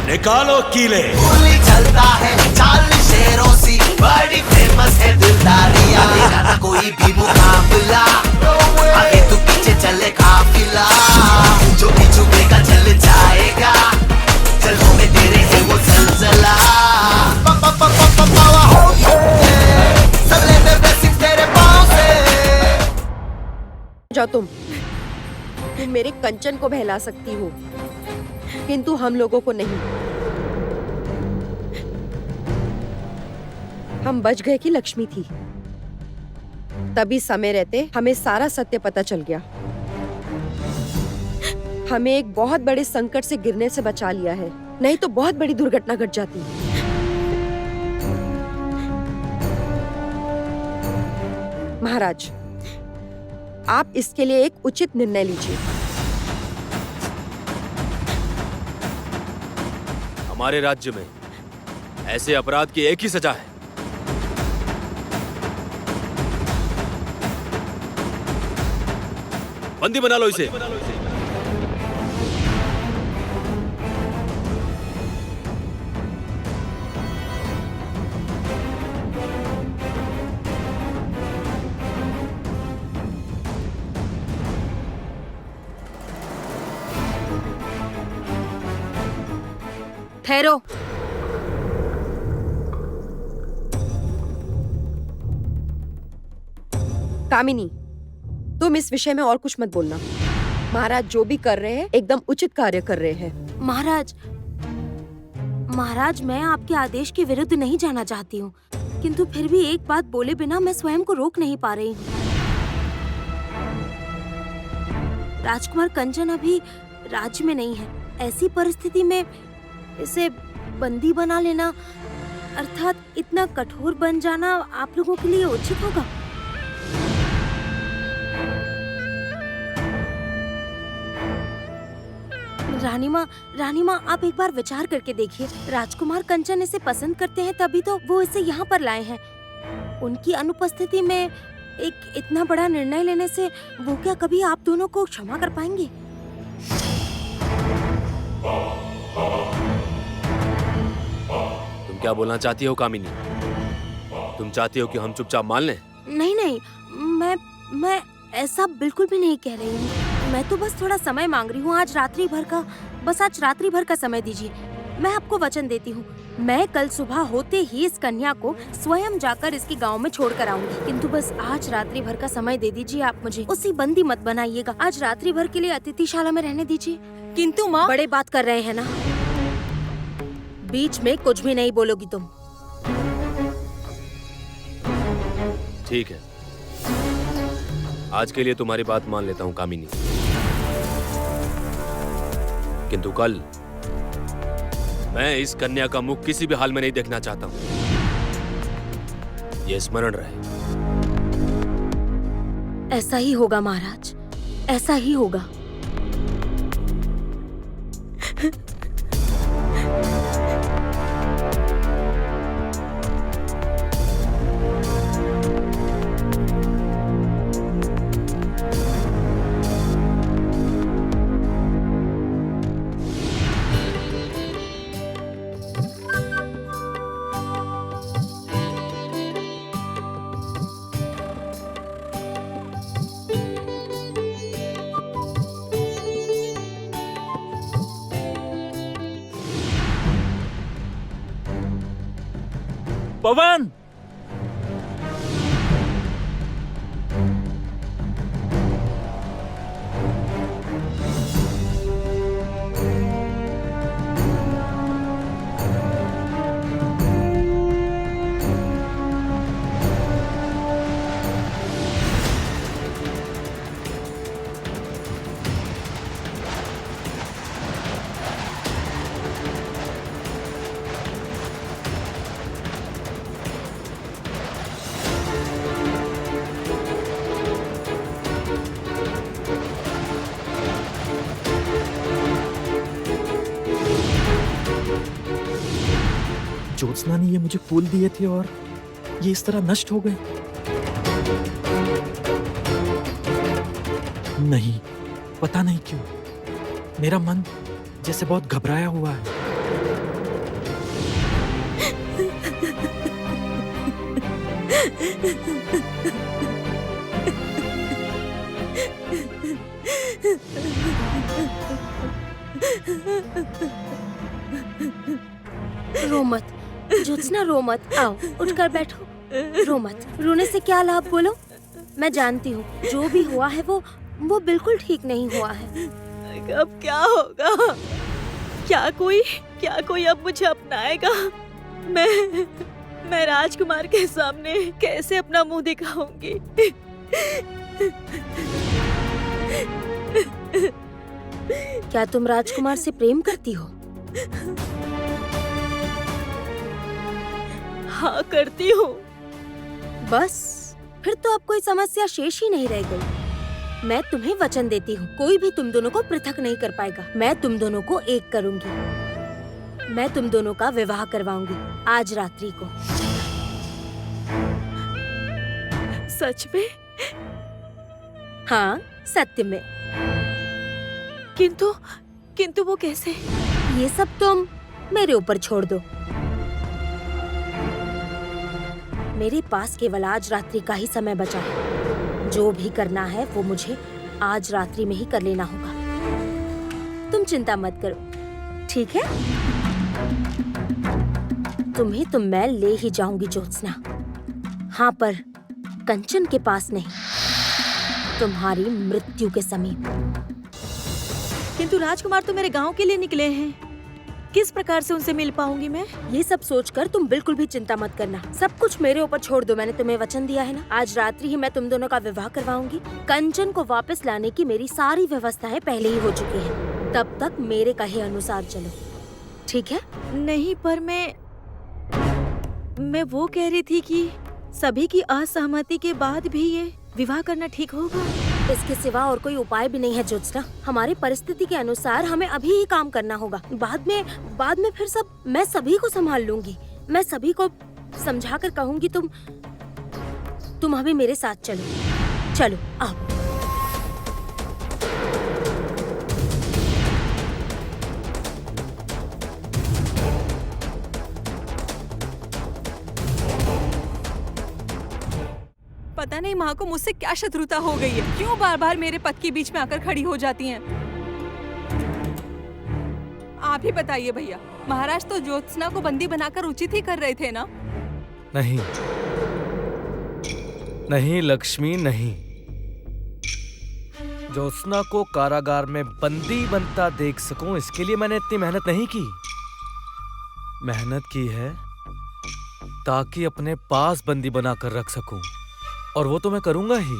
निकालो कीले। गोली चलता है चाल शेरों सी, बड़ी फेमस है दिलदारियां, तेरा ना कोई भी मुकाबला, आगे तू पीछे चले काफिला, जो भी झुकेगा चल जाएगा, चलो में तेरे है वो जलजला। सब लेते blessings तेरे पाँव से। जाओ तुम मेरे कंचन को बहला सकती हो, किंतु हम लोगों को नहीं। हम बच गए कि लक्ष्मी थी, तभी समय रहते हमें सारा सत्य पता चल गया। हमें एक बहुत बड़े संकट से गिरने से बचा लिया है, नहीं तो बहुत बड़ी दुर्घटना घट जाती। महाराज, आप इसके लिए एक उचित निर्णय लीजिए। हमारे राज्य में ऐसे अपराध की एक ही सजा है, बंदी बना लो इसे। ठहरो। कामिनी, तुम इस विषय में और कुछ मत बोलना। महाराज जो भी कर रहे हैं एकदम उचित कार्य कर रहे हैं। महाराज मैं आपके आदेश के विरुद्ध नहीं जाना चाहती हूँ, किंतु फिर भी एक बात बोले बिना मैं स्वयं को रोक नहीं पा रही हूँ। राजकुमार कंचन अभी राज्य में नहीं है, ऐसी परिस्थिति में इसे बंदी बना लेना अर्थात इतना कठोर बन जाना आप लोगों के लिए उचित होगा? रानी माँ आप एक बार विचार करके देखिए, राजकुमार कंचन इसे पसंद करते हैं तभी तो वो इसे यहाँ पर लाए हैं। उनकी अनुपस्थिति में एक इतना बड़ा निर्णय लेने से वो क्या कभी आप दोनों को क्षमा कर पाएंगे? तुम क्या बोलना चाहती हो कामिनी? तुम चाहती हो कि हम चुपचाप मान लें? नहीं, मैं ऐसा बिल्कुल भी नहीं कह रही हूँ। मैं तो बस थोड़ा समय मांग रही हूँ, आज रात्रि भर का समय दीजिए। मैं आपको वचन देती हूँ, मैं कल सुबह होते ही इस कन्या को स्वयं जाकर इसके गांव में छोड़ कर आऊंगी, किंतु बस आज रात्रि भर का समय दे दीजिए आप मुझे। उसी बंदी मत बनाइएगा, आज रात्रि भर के लिए अतिथिशाला में रहने दीजिए। किंतु माँ, बड़े बात कर रहे हैं ना, बीच में कुछ भी नहीं बोलोगी तुम। ठीक है, आज के लिए तुम्हारी बात मान लेता हूँ कामिनी, किंतु कल मैं इस कन्या का मुख किसी भी हाल में नहीं देखना चाहता हूँ। यह स्मरण रहे। ऐसा ही होगा महाराज, ऐसा ही होगा। पवन, ज्योत्सना ने ये मुझे फूल दिए थे और ये इस तरह नष्ट हो गए। नहीं, पता नहीं क्यों मेरा मन जैसे बहुत घबराया हुआ है। रो मत ज्योत्सना, रो मत। आओ उठकर बैठो। रो मत। रोने से क्या लाभ बोलो? मैं जानती हूँ जो भी हुआ है वो बिल्कुल ठीक नहीं हुआ है। अब क्या होगा? क्या कोई अब मुझे अपनाएगा? मैं राजकुमार के सामने कैसे अपना मुंह दिखाऊंगी? क्या तुम राजकुमार से प्रेम करती हो? हाँ, करती हूँ। बस फिर तो अब कोई समस्या शेष ही नहीं रह गई। मैं तुम्हें वचन देती हूँ, कोई भी तुम दोनों को पृथक नहीं कर पाएगा। मैं तुम दोनों को एक करूंगी। मैं तुम दोनों का विवाह करवाऊंगी आज रात्रि को। सच में? हाँ, सत्य में। किंतु वो कैसे? ये सब तुम मेरे ऊपर छोड़ दो। मेरे पास केवल आज रात्रि का ही समय बचा है। जो भी करना है वो मुझे आज रात्रि में ही कर लेना होगा। तुम चिंता मत करो, ठीक है? तुम्हें तो मैं ले ही जाऊंगी ज्योत्सना। हाँ, पर कंचन के पास नहीं, तुम्हारी मृत्यु के समीप। किंतु राजकुमार तो मेरे गांव के लिए निकले हैं। किस प्रकार से उनसे मिल पाऊंगी मैं? ये सब सोचकर तुम बिल्कुल भी चिंता मत करना। सब कुछ मेरे ऊपर छोड़ दो। मैंने तुम्हें वचन दिया है ना, आज रात्रि ही मैं तुम दोनों का विवाह करवाऊंगी। कंचन को वापस लाने की मेरी सारी व्यवस्थाएं पहले ही हो चुकी हैं। तब तक मेरे कहे अनुसार चलो, ठीक है? नहीं, पर मैं वो कह रही थी कि सभी की असहमति के बाद भी ये विवाह करना ठीक होगा? इसके सिवा और कोई उपाय भी नहीं है ज्योत्सना। हमारी परिस्थिति के अनुसार हमें अभी ही काम करना होगा। बाद में फिर सब मैं सभी को संभाल लूंगी। मैं सभी को समझा कर कहूंगी तुम अभी मेरे साथ चलो। चलो आओ। पता नहीं माँ को मुझसे क्या शत्रुता हो गई है, क्यों बार बार मेरे पद के बीच में आकर खड़ी हो जाती हैं। आप ही बताइए भैया, महाराज तो ज्योत्सना को बंदी बनाकर उचित ही कर रहे थे ना? नहीं नहीं लक्ष्मी, नहीं। ज्योत्सना को कारागार में बंदी बनता देख सकूं, इसके लिए मैंने इतनी मेहनत नहीं की। मेहनत की है ताकि अपने पास बंदी बनाकर रख सकूं, और वो तो मैं करूंगा ही।